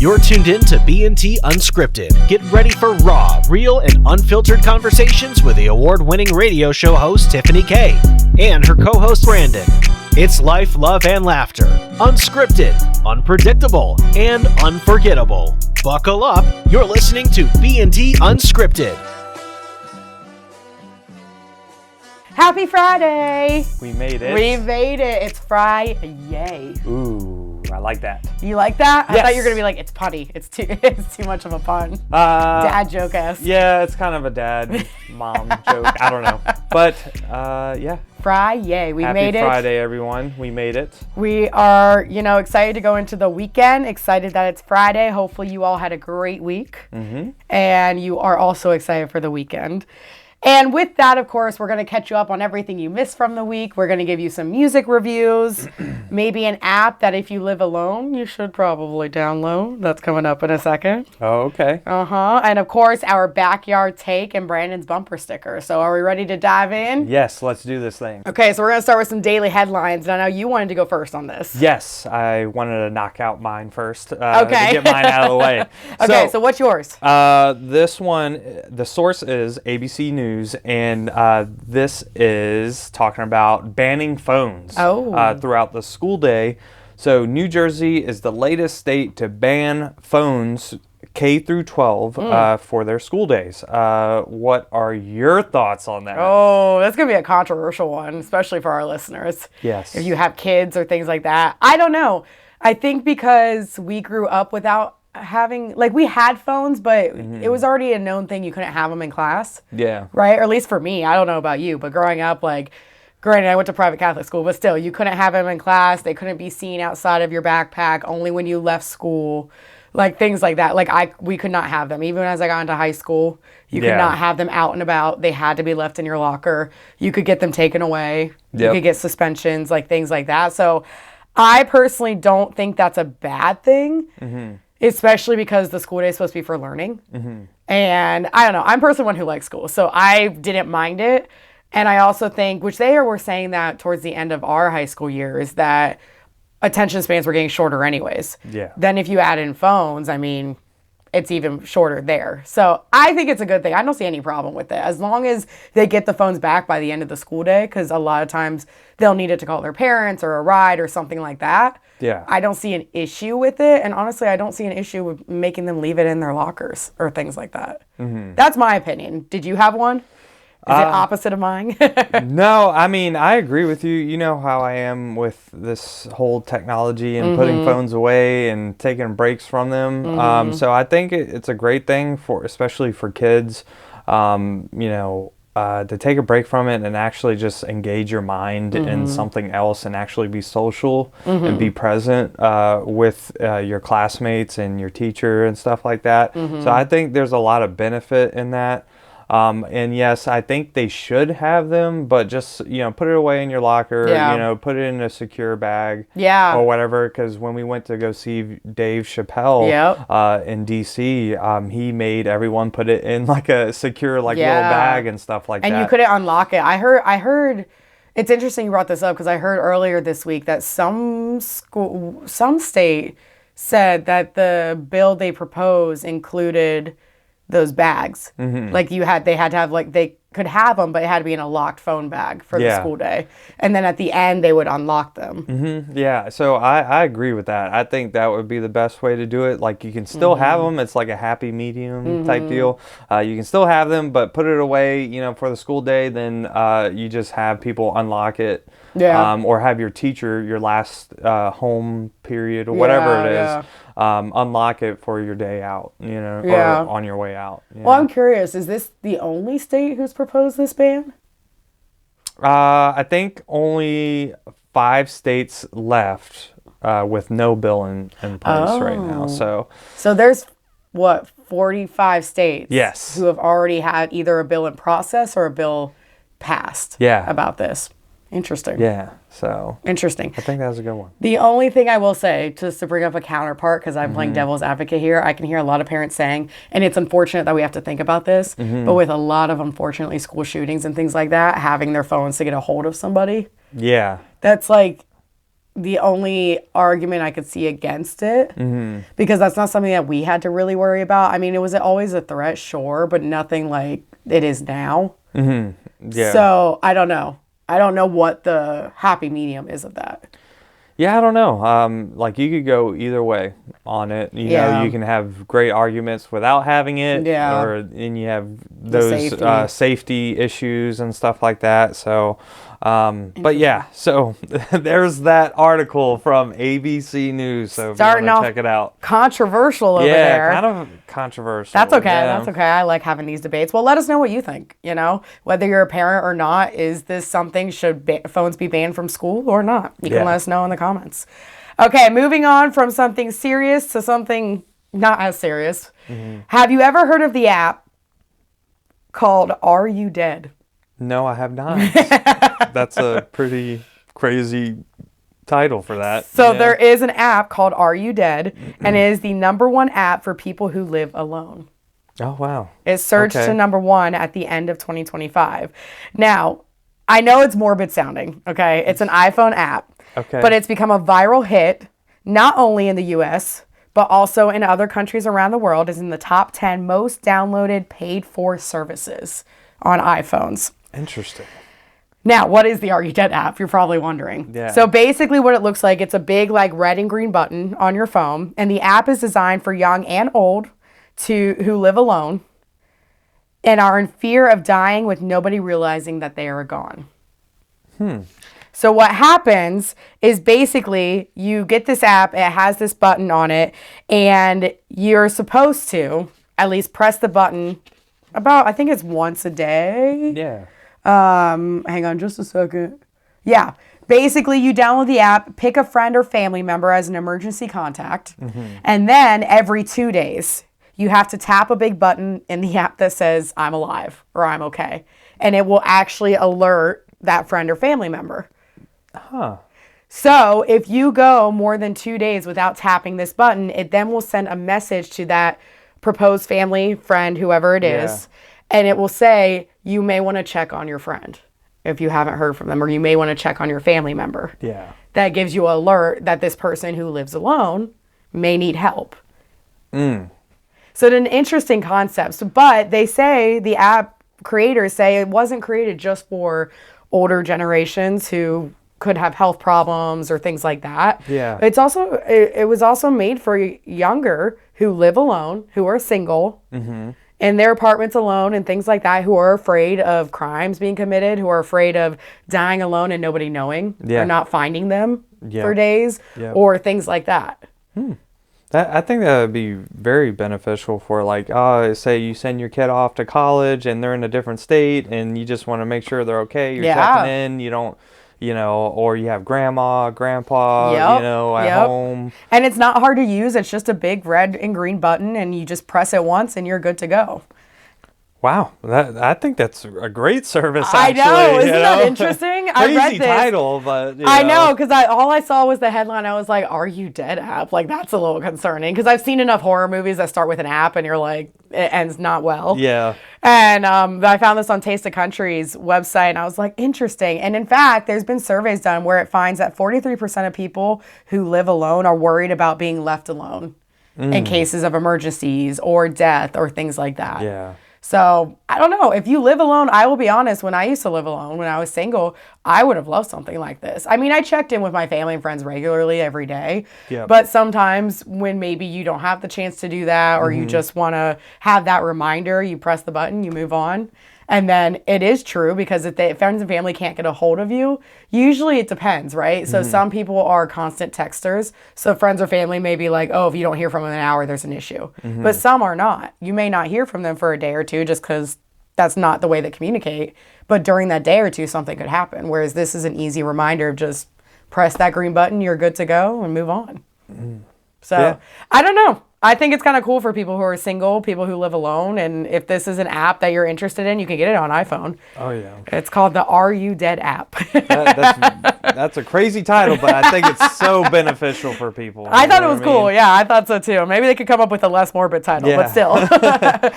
You're tuned in to B&T Unscripted. Get ready for raw, real, and unfiltered conversations with the award-winning radio show host Tiffany K and her co-host Brandon. It's life, love, and laughter. Unscripted, unpredictable, and unforgettable. Buckle up. You're listening to B&T Unscripted. Happy Friday! We made it. We made it. It's Friday. Ooh, I like that. You like that? Yes. I thought you were gonna be like, it's punny. It's too much of a pun. Dad joke-esque. Yeah, it's kind of a dad mom joke. I don't know, but yeah. Friday. We made it. Happy Friday, everyone. We made it. We are, excited to go into the weekend. Excited that it's Friday. Hopefully, you all had a great week, and you are also excited for the weekend. And with that, of course, we're going to catch you up on everything you missed from the week. We're going to give you some music reviews, maybe an app that if you live alone, you should probably download. That's coming up in a second. Oh, okay. And of course, our backyard take and Brandon's bumper sticker. So are we ready to dive in? Yes, let's do this thing. Okay, so we're going to start with some daily headlines. And I know you wanted to go first on this. Yes, I wanted to knock out mine first. Okay. To get mine out of the way. Okay, so what's yours? This one, the source is ABC News. And this is talking about banning phones throughout the school day. So New Jersey is the latest state to ban phones K through 12 for their school days. What are your thoughts on that? Oh, that's going to be a controversial one, especially for our listeners. Yes. If you have kids or things like that. I don't know. I think because we grew up without having, we had phones, but it was already a known thing you couldn't have them in class. Yeah. Right? Or at least for me. I don't know about you, but growing up, granted, I went to private Catholic school, but still, you couldn't have them in class. They couldn't be seen outside of your backpack, only when you left school. Things like that. We could not have them. Even as I got into high school, you could not have them out and about. They had to be left in your locker. You could get them taken away. Yep. You could get suspensions, things like that. So I personally don't think that's a bad thing. Especially because the school day is supposed to be for learning. And I don't know, I'm personally one who likes school, so I didn't mind it. And I also think, which they were saying that towards the end of our high school years, that attention spans were getting shorter anyways. Yeah. Then if you add in phones, it's even shorter there. So I think it's a good thing. I don't see any problem with it. As long as they get the phones back by the end of the school day, because a lot of times they'll need it to call their parents or a ride or something like that. Yeah. I don't see an issue with it. And honestly, I don't see an issue with making them leave it in their lockers or things like that. That's my opinion. Did you have one? Is it opposite of mine? No, I agree with you. You know how I am with this whole technology and putting phones away and taking breaks from them. So I think it's a great thing especially for kids, to take a break from it and actually just engage your mind in something else and actually be social and be present with your classmates and your teacher and stuff like that. So I think there's a lot of benefit in that. And yes, I think they should have them, but just, put it away in your locker, put it in a secure bag or whatever. Because when we went to go see Dave Chappelle in D.C., he made everyone put it in a secure little bag and stuff like that. And you couldn't unlock it. I heard, it's interesting you brought this up because I heard earlier this week that some state said that the bill they proposed included those bags. They had to have they could have them, but it had to be in a locked phone bag for the school day. And then at the end they would unlock them. Yeah, so I agree with that. I think that would be the best way to do it. You can still have them. It's like a happy medium type deal. You can still have them, but put it away, for the school day. Then you just have people unlock it. Or have your teacher, your last home period or whatever it is, unlock it for your day out, or on your way out. Well, I'm curious, is this the only state who's proposed this ban? I think only 5 states left with no bill in place right now. So there's, 45 states who have already had either a bill in process or a bill passed about this. Interesting. Yeah, so. Interesting. I think that was a good one. The only thing I will say, just to bring up a counterpart, because I'm playing devil's advocate here, I can hear a lot of parents saying, and it's unfortunate that we have to think about this, but with a lot of, unfortunately, school shootings and things like that, having their phones to get a hold of somebody. Yeah. That's the only argument I could see against it, because that's not something that we had to really worry about. I mean, it was always a threat, sure, but nothing like it is now. Yeah. So I don't know. I don't know what the happy medium is of that. Yeah, I don't know. Like you could go either way on it. You know, you can have great arguments without having it, and you have those safety issues and stuff like that. So, but yeah, so there's that article from ABC News. So if you want to check it out, controversial over there. Yeah, kind of controversial. That's okay. Yeah. That's okay. I like having these debates. Well, let us know what you think. You know, whether you're a parent or not, is this something, should phones be banned from school or not? You can let us know in the comments. Okay, moving on from something serious to something not as serious. Have you ever heard of the app called Are You Dead? No, I have not. That's a pretty crazy title for that. So there is an app called Are You Dead, and it is the #1 app for people who live alone. Oh, wow. It surged to #1 at the end of 2025. Now, I know it's morbid sounding, okay? It's an iPhone app, but it's become a viral hit, not only in the US, but also in other countries around the world. Is in the top 10 most downloaded paid-for services on iPhones. Interesting. Now, what is the Are You Dead app? You're probably wondering. Yeah. So basically what it looks like, it's a big like red and green button on your phone, and the app is designed for young and old who live alone and are in fear of dying with nobody realizing that they are gone. So what happens is basically you get this app, it has this button on it, and you're supposed to at least press the button about, I think it's once a day. Yeah. Hang on just a second. Yeah. Basically, you download the app, pick a friend or family member as an emergency contact, and then every 2 days, you have to tap a big button in the app that says, I'm alive or I'm okay. And it will actually alert that friend or family member. So if you go more than 2 days without tapping this button, it then will send a message to that proposed family, friend, whoever it is, and it will say, you may want to check on your friend if you haven't heard from them, or you may want to check on your family member. Yeah. That gives you an alert that this person who lives alone may need help. So it's an interesting concept. But they say, the app creators say, it wasn't created just for older generations who could have health problems or things like that. Yeah. It's also, it was also made for younger who live alone, who are single, in their apartments alone and things like that, who are afraid of crimes being committed, who are afraid of dying alone and nobody knowing or not finding them for days or things like that. I think that would be very beneficial for, like, say you send your kid off to college and they're in a different state and you just want to make sure they're okay. You're checking in. You don't, you know, or you have grandma, grandpa, you know, at home. And it's not hard to use. It's just a big red and green button, and you just press it once and you're good to go. Wow, I think that's a great service. Actually, I know, isn't that interesting? Crazy I read this. Title, but I know, because all I saw was the headline. I was like, "Are You Dead?" app. Like, that's a little concerning, because I've seen enough horror movies that start with an app, and you're like, it ends not well. Yeah. And I found this on Taste of Country's website, and I was like, interesting. And in fact, there's been surveys done where it finds that 43% of people who live alone are worried about being left alone in cases of emergencies or death or things like that. Yeah. So, I don't know. If you live alone, I will be honest, when I used to live alone, when I was single, I would have loved something like this. I mean, I checked in with my family and friends regularly every day. But sometimes when maybe you don't have the chance to do that, or you just want to have that reminder, you press the button, you move on. And then it is true, because if friends and family can't get a hold of you, usually it depends, right? So some people are constant texters. So friends or family may be like, oh, if you don't hear from them in an hour, there's an issue. But some are not. You may not hear from them for a day or two just because that's not the way they communicate. But during that day or two, something could happen. Whereas this is an easy reminder of just press that green button, you're good to go, and move on. So I don't know. I think it's kind of cool for people who are single, people who live alone, and if this is an app that you're interested in, you can get it on iPhone. Oh yeah. It's called the Are You Dead app. That's a crazy title, but I think it's so beneficial for people. I thought it was cool. Yeah, I thought so too. Maybe they could come up with a less morbid title, but still.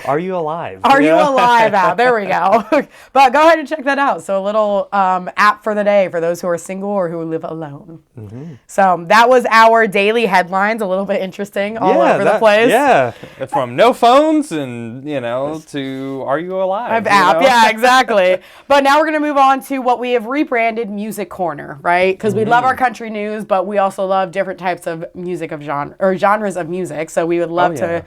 Are you alive? Are you alive app? There we go. But go ahead and check that out. So a little app for the day for those who are single or who live alone. Mm-hmm. So that was our daily headlines. A little bit interesting all over the place. Yeah, from no phones and to Are You Alive? App. Yeah, exactly. But now we're gonna move on to what we have rebranded Music Corner, right? Because we love our country news, but we also love different types of music of genres of music. So we would love to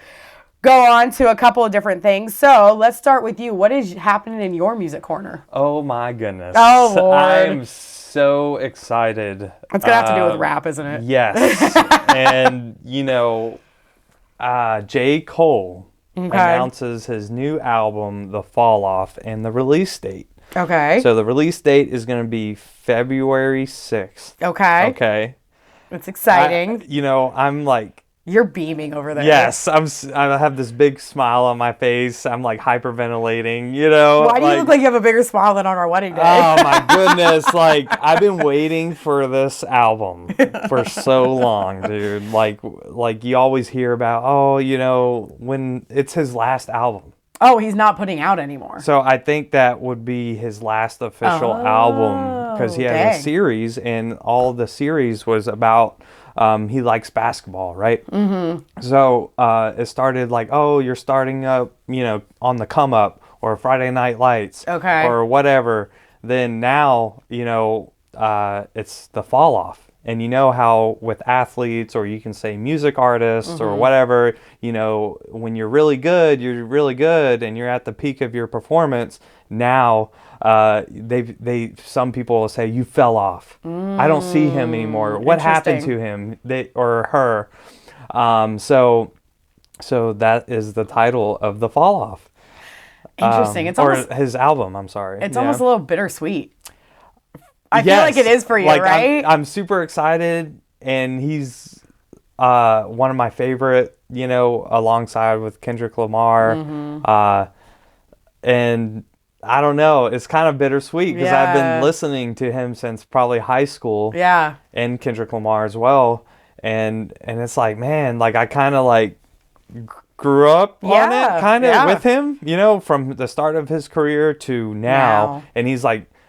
go on to a couple of different things. So let's start with you. What is happening in your Music Corner? Oh my goodness. Oh Lord. I'm so excited. It's gonna have to do with rap, isn't it? Yes. And J. Cole announces his new album, The Fall Off, and the release date. Okay. So the release date is going to be February 6th. Okay. Okay. It's exciting. I'm like... You're beaming over there. Yes. I have this big smile on my face. I'm like hyperventilating, Why do you look like you have a bigger smile than on our wedding day? Oh my goodness. I've been waiting for this album for so long, dude. Like you always hear about, when it's his last album. Oh, he's not putting out anymore. So I think that would be his last official album because he has a series, and all the series was about he likes basketball, right? Mm-hmm. So it started like, you're starting up, on the come up or Friday Night Lights, or whatever. Then now, it's the fall off. And how with athletes, or you can say music artists or whatever, when you're really good, and you're at the peak of your performance. Now, some people will say you fell off. I don't see him anymore. What happened to him? Or her? So that is the title of The Fall Off. Interesting. It's almost, his album. I'm sorry. It's almost a little bittersweet. I feel like it is for you, right? I'm super excited, and he's one of my favorite, alongside with Kendrick Lamar. And I don't know, it's kind of bittersweet because I've been listening to him since probably high school. Yeah. And Kendrick Lamar as well. And it's like, man, I kind of grew up on it kind of with him, from the start of his career to now. And he's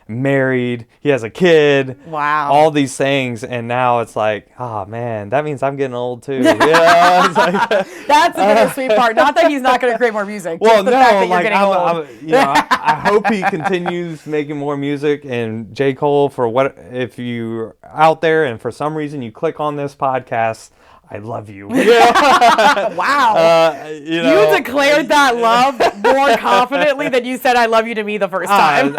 married, he has a kid, all these things, and now it's like, man, that means I'm getting old too. That's the bittersweet part. Not that he's not going to create more music. Well, no, I hope he continues making more music. And J. Cole, if you're out there and for some reason you click on this podcast, I love you. Wow. You declared that love more confidently than you said I love you to me the first time.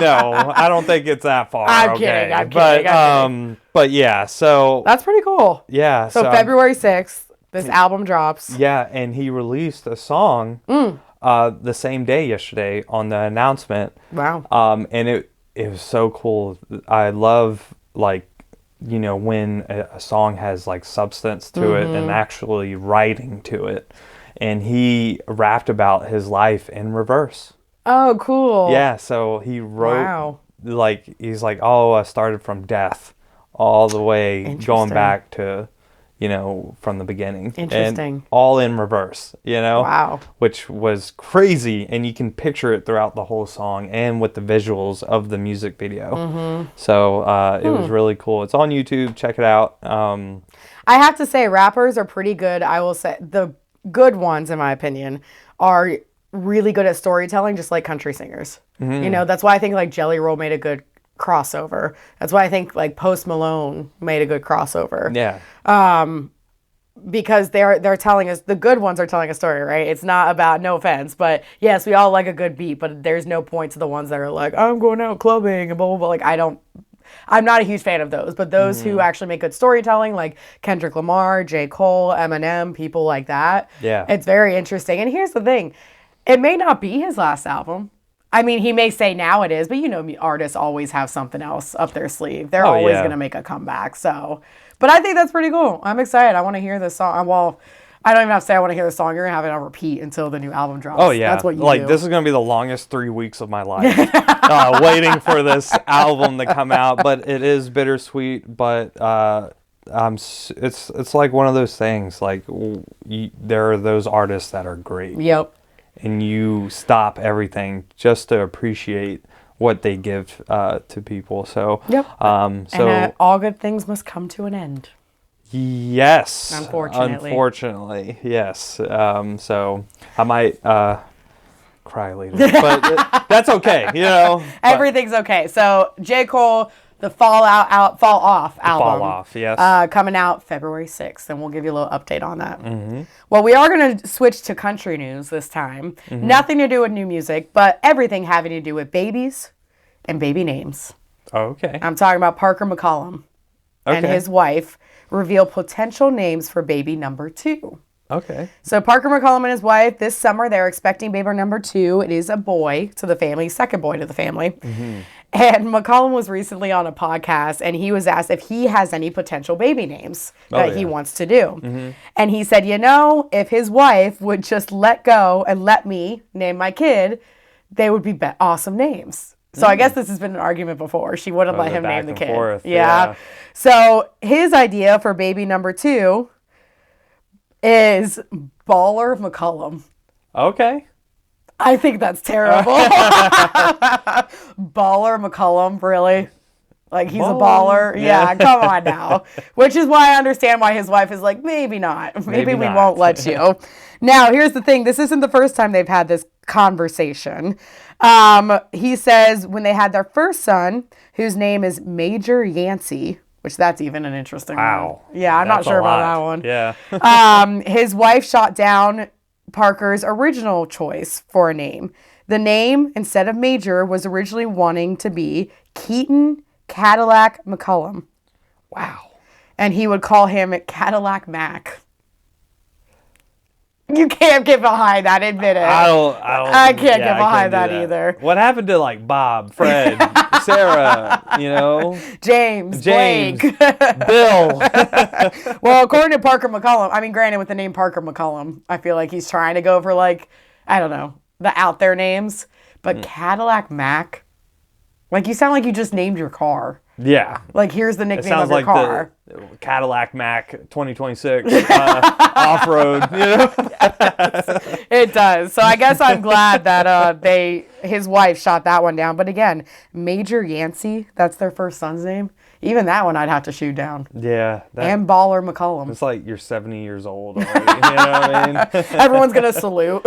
No, I don't think it's that far. I'm kidding. I'm kidding. But yeah, so that's pretty cool. Yeah. So February 6th, this album drops. Yeah, and he released a song the same day yesterday on the announcement. Wow. And it was so cool. I love when a song has substance to it and actually writing to it. And he rapped about his life in reverse. Oh, cool. Yeah, so he wrote he's like, I started from death all the way going back to from the beginning. Interesting. And all in reverse, Wow. Which was crazy, and you can picture it throughout the whole song and with the visuals of the music video. So it was really cool. It's on YouTube. Check it out. I have to say, rappers are pretty good. I will say the good ones, in my opinion, are really good at storytelling, just like country singers. That's why I think Jelly Roll made a good crossover. That's why I think Post Malone made a good crossover. Yeah. Because they're telling us, the good ones are telling a story, right? It's not about, no offense, but yes, we all like a good beat, but there's no point to the ones that are like, I'm going out clubbing and blah, blah, blah. I'm not a huge fan of those, but those who actually make good storytelling, like Kendrick Lamar, J. Cole, Eminem, people like that. Yeah. It's very interesting. And here's the thing. It may not be his last album. I mean, he may say now it is, but artists always have something else up their sleeve. They're always going to make a comeback. So, but I think that's pretty cool. I'm excited. I want to hear this song. Well, I don't even have to say I want to hear the song. You're going to have it on repeat until the new album drops. Oh, yeah. That's what you like, do. this is going to be the longest 3 weeks of my life. Waiting for this album to come out. But it is bittersweet. But it's like one of those things. Like, there are those artists that are great. Yep. And you stop everything just to appreciate what they give to people. So, yep. And all good things must come to an end. Yes. Unfortunately, yes. So I might cry later, but that's okay. Everything's okay. So J. Cole, the Fall Off album. Fall Off, yes. Coming out February 6th, and we'll give you a little update on that. Mm-hmm. Well, we are going to switch to country news this time. Mm-hmm. Nothing to do with new music, but everything having to do with babies and baby names. Okay. I'm talking about Parker McCollum and his wife reveal potential names for baby number 2. Okay. So Parker McCollum and his wife, this summer, they're expecting baby number 2. It is a boy to the family, second boy to the family. Mm-hmm. And McCollum was recently on a podcast, and he was asked if he has any potential baby names that he wants to do. Mm-hmm. And he said, if his wife would just let go and let me name my kid, they would be awesome names. So I guess this has been an argument before. She wouldn't let him name the kid. Forth, yeah. So his idea for baby number 2 is Baller McCollum. Okay. I think that's terrible. Baller McCollum, really? Like he's a baller? Yeah, come on now. Which is why I understand why his wife is like, maybe not. Maybe we won't let you. Now, here's the thing. This isn't the first time they've had this conversation. He says when they had their first son, whose name is Major Yancey, which that's even an interesting one. Yeah, I'm not sure about that one. Yeah. His wife shot down Parker's original choice for a name. The name, instead of Major, was originally wanting to be Keaton Cadillac McCollum. Wow. And he would call him Cadillac Mac. You can't get behind that, admit it. I can't get behind that either. What happened to like Bob, Fred, Sarah, James, Blake, Bill? Well, according to Parker McCollum, I mean, granted, with the name Parker McCollum, I feel like he's trying to go for like, I don't know, the out there names. But Cadillac Mac, like you sound like you just named your car. Yeah. Like here's the nickname of your car. The Cadillac Mac 2026 off-road, Yes, it does. So I guess I'm glad that his wife shot that one down. But again, Major Yancey, that's their first son's name. Even that one I'd have to shoot down. Yeah. And Baller McCollum. It's like you're 70 years old already, you know what I mean? Everyone's going to salute.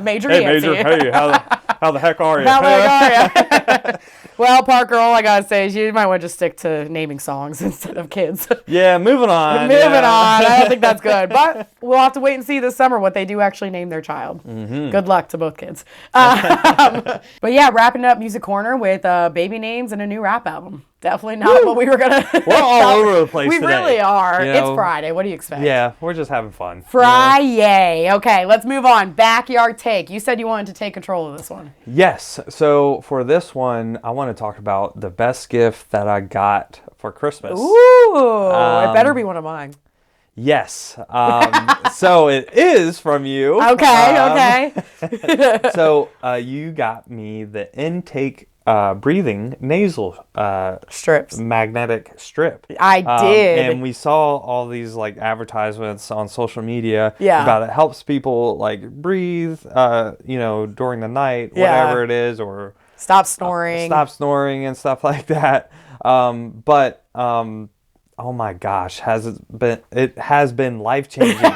Major Yancey. Major, hey, how the heck are you? How the heck are you? Well, Parker, all I got to say is you might want to just stick to naming songs instead of kids. Yeah, moving on. Moving on. I don't think that's good. But we'll have to wait and see this summer what they do actually name their child. Mm-hmm. Good luck to both kids. But yeah, wrapping up Music Corner with baby names and a new rap album. Definitely not what we were going to... We're all over the place today. We really are. It's Friday. What do you expect? Yeah, we're just having fun. Friday. Okay, let's move on. Backyard Take. You said you wanted to take control of this one. Yes. So for this one, I want to talk about the best gift that I got for Christmas. Ooh, it better be one of mine. Yes. So it is from you. Okay. So you got me the intake breathing nasal strips, magnetic strip. I did, and we saw all these like advertisements on social media about it helps people like breathe, during the night, whatever it is, or stop snoring and stuff like that. Oh my gosh, it has been life changing.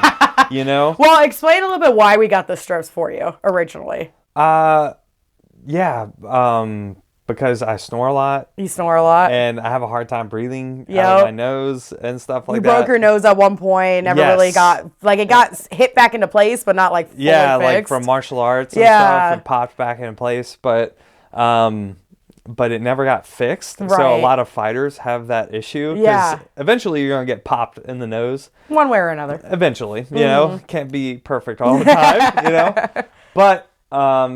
Well, explain a little bit why we got the strips for you originally. Because I snore a lot. You snore a lot. And I have a hard time breathing out of my nose and stuff like that. You broke your nose at one point, never really got, like it got hit back into place, but not like fully fixed. Like from martial arts and stuff, it popped back into place, but it never got fixed. Right. So a lot of fighters have that issue. Yeah. Eventually you're going to get popped in the nose. One way or another. Eventually, can't be perfect all the time, But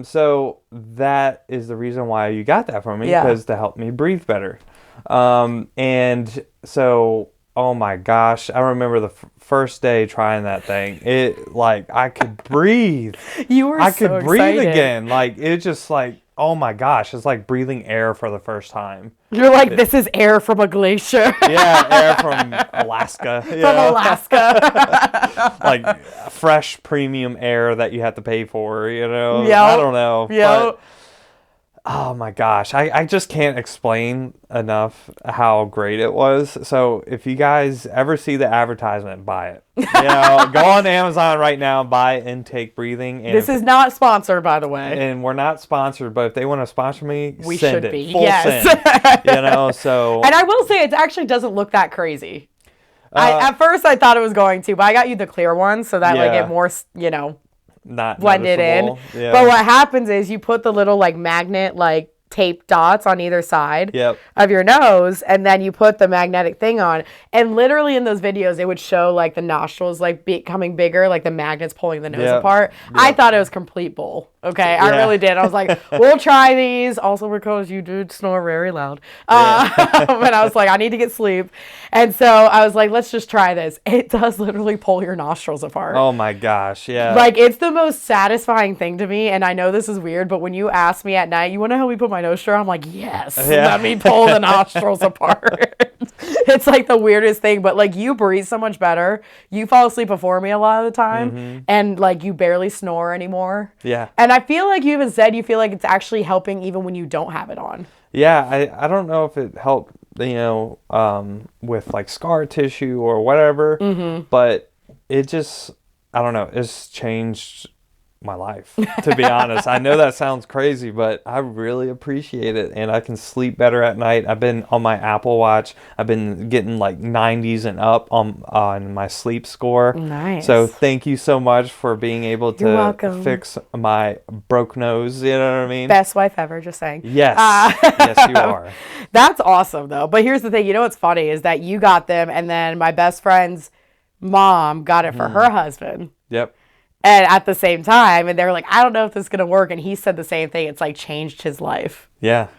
so that is the reason why you got that from me, because to help me breathe better. And so oh my gosh, I remember the first day trying that thing. It, like, I could breathe. You were I so could breathe excited. again. Like, it just like, oh my gosh, it's like breathing air for the first time. You're like, this is air from a glacier. Yeah, air from Alaska. From Alaska. Like fresh premium air that you have to pay for, you know? Yep. I don't know. Yep. But, oh my gosh, I just can't explain enough how great it was. So if you guys ever see the advertisement, buy it. You know, go on Amazon right now, buy Intake Breathing. And This is not sponsored, by the way. and we're not sponsored, but if they want to sponsor me, We send should it. be. Full Yes. send. You know, so And I will say, it actually doesn't look that crazy. At first, I thought it was going to, but I got you the clear one so that like Yeah. it more, you know, not blended in. noticeable. Yeah. But what happens is you put the little like magnet like tape dots on either side Yep. of your nose, and then you put the magnetic thing on, and literally in those videos it would show like the nostrils like becoming bigger, like the magnets pulling the nose Yep. apart. I thought it was complete bull. Okay, I really did. I was like, we'll try these. Also because you did snore very loud. But I was like, I need to get sleep. And so I was like, let's just try this. It does literally pull your nostrils apart. Oh my gosh, yeah. Like, it's the most satisfying thing to me. And I know this is weird, but when you ask me at night, you want to help me put my nose around? I'm like, yes, let me pull the nostrils apart. It's like the weirdest thing, but like you breathe so much better. You fall asleep before me a lot of the time, and like you barely snore anymore. Yeah. And I feel like you even said you feel like it's actually helping even when you don't have it on. Yeah, I don't know if it helped, you know, with like scar tissue or whatever, but it just, I don't know, it's changed my life, to be honest. I know that sounds crazy, but I really appreciate it, and I can sleep better at night. I've been on my Apple Watch. I've been getting like 90s and up on my sleep score. Nice. So thank you so much for being able You're to welcome. fix my broke nose. You know what I mean? Best wife ever, just saying. Yes. Yes, you are. That's awesome, though. But here's the thing. You know what's funny is that you got them, and then my best friend's mom got it for her husband. Yep. And at the same time, and they're like, I don't know if this is going to work. And he said the same thing. It's like changed his life, Yeah.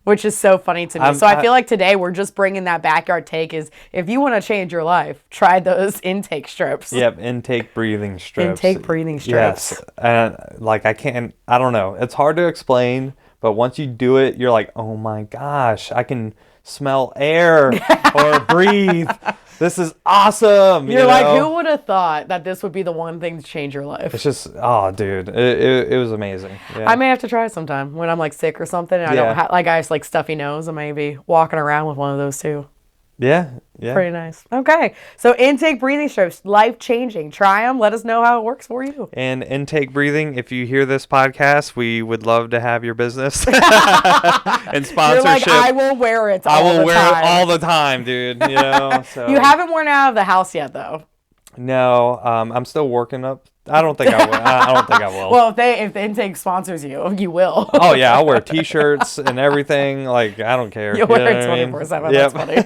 which is so funny to me. So I feel like today we're just bringing that backyard take is if you want to change your life, try those intake strips. Yep. Intake breathing strips. Intake breathing strips. Yes. And like I don't know. It's hard to explain, but once you do it, you're like, oh my gosh, I can smell air or breathe. This is awesome. You're like, who would have thought that this would be the one thing to change your life? It's just, oh, dude, it was amazing. Yeah. I may have to try sometime when I'm like sick or something. And I don't have like I have like stuffy nose. I may be walking around with one of those too. Yeah. Yeah. Pretty nice. Okay, so intake breathing strips, life changing. Try them. Let us know how it works for you. And Intake Breathing, if you hear this podcast, we would love to have your business and sponsorship. You're like, I will wear it. I all will the wear time. it all the time, dude. You know. So. You haven't worn out of the house yet, though. No, I'm still working up. I don't think I will. I don't think I will. Well, if the intake sponsors you, you will. Oh yeah, I'll wear T-shirts and everything. Like I don't care. You'll wear it 24/7. That's funny.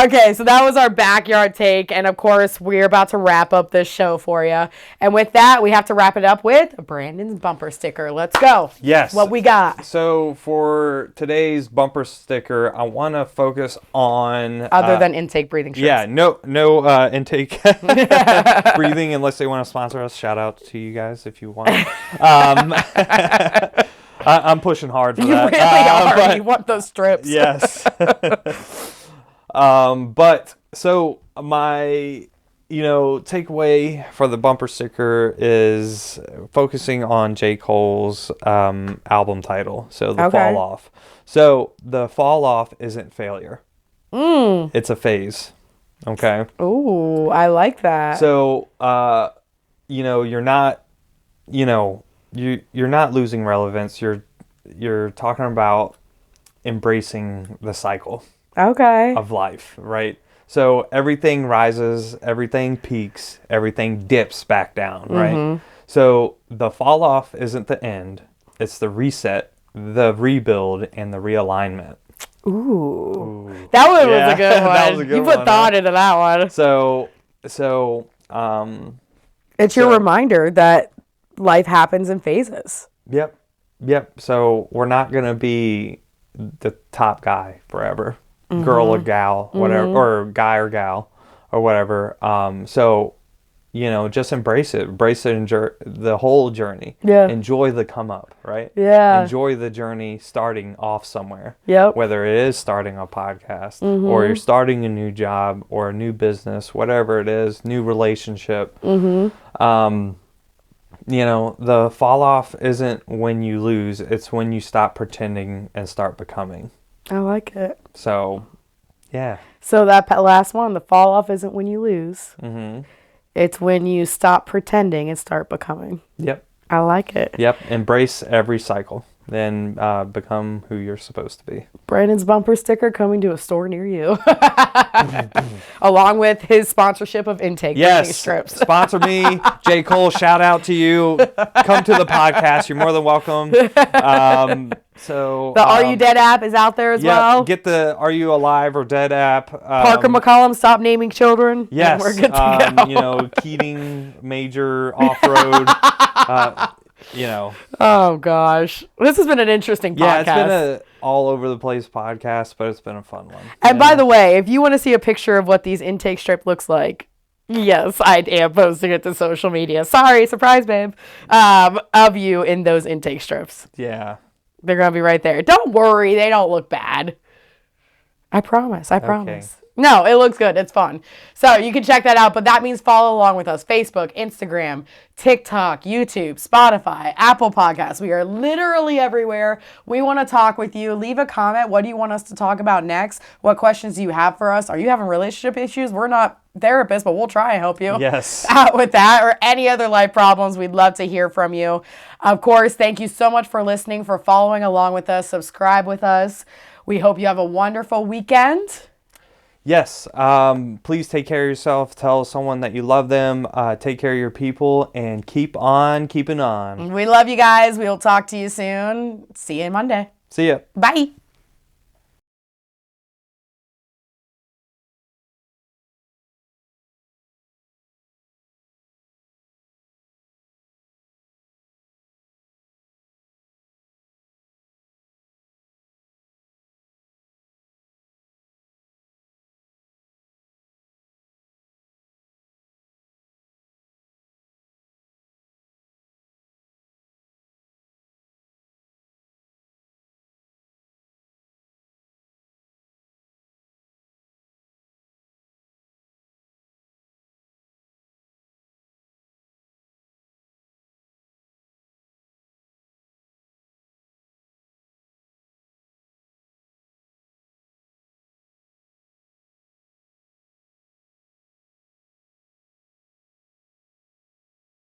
Okay, so that was our backyard take, and of course, we're about to wrap up this show for you. And with that, we have to wrap it up with Brandon's bumper sticker. Let's go. Yes. What we got? So for today's bumper sticker, I want to focus on Other than intake breathing strips. Yeah, no intake breathing unless they want to sponsor us. Shout out to you guys if you want. I'm pushing hard for You that. really are. But, You want those strips. yes. But so my takeaway for the bumper sticker is focusing on J. Cole's album title. So the Fall Off. So the fall off isn't failure. It's a phase. Okay. Ooh, I like that. So, you're not, you're not losing relevance. You're talking about embracing the cycle of life, right? So everything rises, everything peaks, everything dips back down, right? So the fall off isn't the end. It's the reset, the rebuild, and the realignment. Ooh. That one was a good one. That was a good you put one, thought into that one. So, it's your reminder that life happens in phases. Yep. So we're not going to be the top guy forever. girl or gal, whatever, or guy or gal, or whatever. So, just embrace it. Embrace it, the whole journey. Yeah. Enjoy the come up, right? Yeah. Enjoy the journey starting off somewhere. Yep. Whether it is starting a podcast, or you're starting a new job, or a new business, whatever it is, new relationship. The fall off isn't when you lose, it's when you stop pretending and start becoming. I like it. So, yeah. So that last one, the fall off isn't when you lose. It's when you stop pretending and start becoming. Yep. I like it. Yep. Embrace every cycle. Then become who you're supposed to be. Brandon's bumper sticker coming to a store near you. Along with his sponsorship of intake strips. Sponsor me. J. Cole, shout out to you. Come to the podcast. You're more than welcome. The Are You Dead app is out there as well. Get the Are You Alive or Dead app. Parker McCollum, stop naming children. Yes. We're good to go. Keating, Major, Off-Road. Oh, gosh. This has been an interesting podcast. Yeah, it's been a all over the place podcast, but it's been a fun one. And by the way, if you want to see a picture of what these intake strip looks like, yes, I am posting it to social media. Sorry, surprise, babe. Of you in those intake strips. Yeah. They're going to be right there. Don't worry. They don't look bad. I promise. promise. No, it looks good. It's fun. So you can check that out. But that means follow along with us. Facebook, Instagram, TikTok, YouTube, Spotify, Apple Podcasts. We are literally everywhere. We want to talk with you. Leave a comment. What do you want us to talk about next? What questions do you have for us? Are you having relationship issues? We're not therapists, but we'll try and help you out with that, or any other life problems. We'd love to hear from you. Of course, thank you so much for listening, for following along with us. Subscribe with us. We hope you have a wonderful weekend. Yes. Please take care of yourself. Tell someone that you love them. Take care of your people, and keep on keeping on. We love you guys. We will talk to you soon. See you Monday. See ya. Bye.